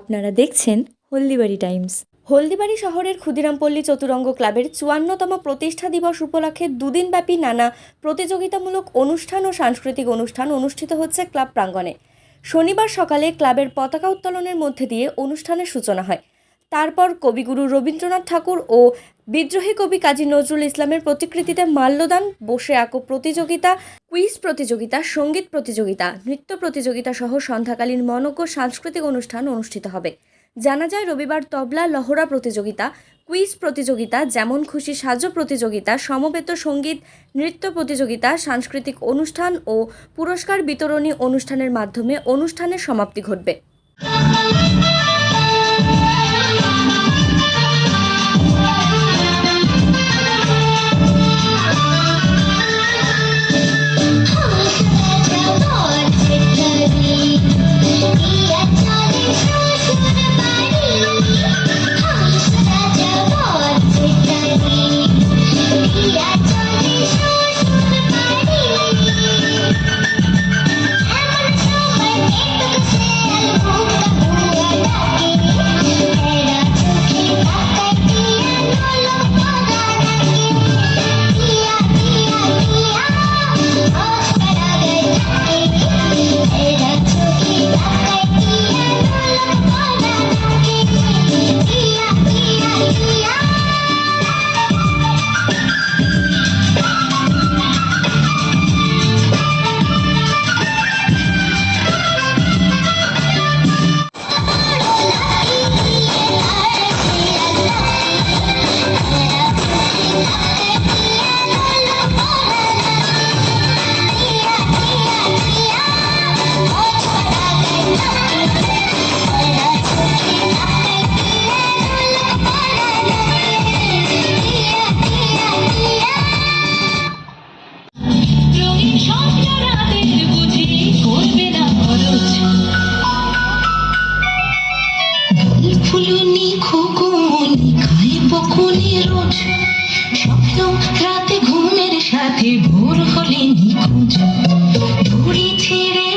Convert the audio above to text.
আপনারা দেখছেন হলদিবাড়ি টাইমস। হলদিবাড়ি শহরের ক্ষুদিরামপল্লী চতুরঙ্গ ক্লাবের ৫৪তম প্রতিষ্ঠা দিবস উপলক্ষে দুদিনব্যাপী নানা প্রতিযোগিতামূলক অনুষ্ঠান ও সাংস্কৃতিক অনুষ্ঠান অনুষ্ঠিত হচ্ছে ক্লাব প্রাঙ্গণে। শনিবার সকালে ক্লাবের পতাকা উত্তোলনের মধ্যে দিয়ে অনুষ্ঠানের সূচনা হয়। তারপর কবিগুরু রবীন্দ্রনাথ ঠাকুর ও বিদ্রোহী কবি কাজী নজরুল ইসলামের প্রতিকৃতিতে মাল্যদান, বসে আঁকো প্রতিযোগিতা, কুইজ প্রতিযোগিতা, সঙ্গীত প্রতিযোগিতা, নৃত্য প্রতিযোগিতা সহ সন্ধ্যাকালীন মনোজ্ঞ সাংস্কৃতিক অনুষ্ঠান অনুষ্ঠিত হবে। জানা যায়, রবিবার তবলা লহরা প্রতিযোগিতা, কুইজ প্রতিযোগিতা, যেমন খুশি সাজো প্রতিযোগিতা, সমবেত সঙ্গীত নৃত্য প্রতিযোগিতা, সাংস্কৃতিক অনুষ্ঠান ও পুরস্কার বিতরণী অনুষ্ঠানের মাধ্যমে অনুষ্ঠানের সমাপ্তি ঘটবে। রাতে ঘুমের সাথে ভোর হলে নিখোঁজ, দড়ি ছেড়ে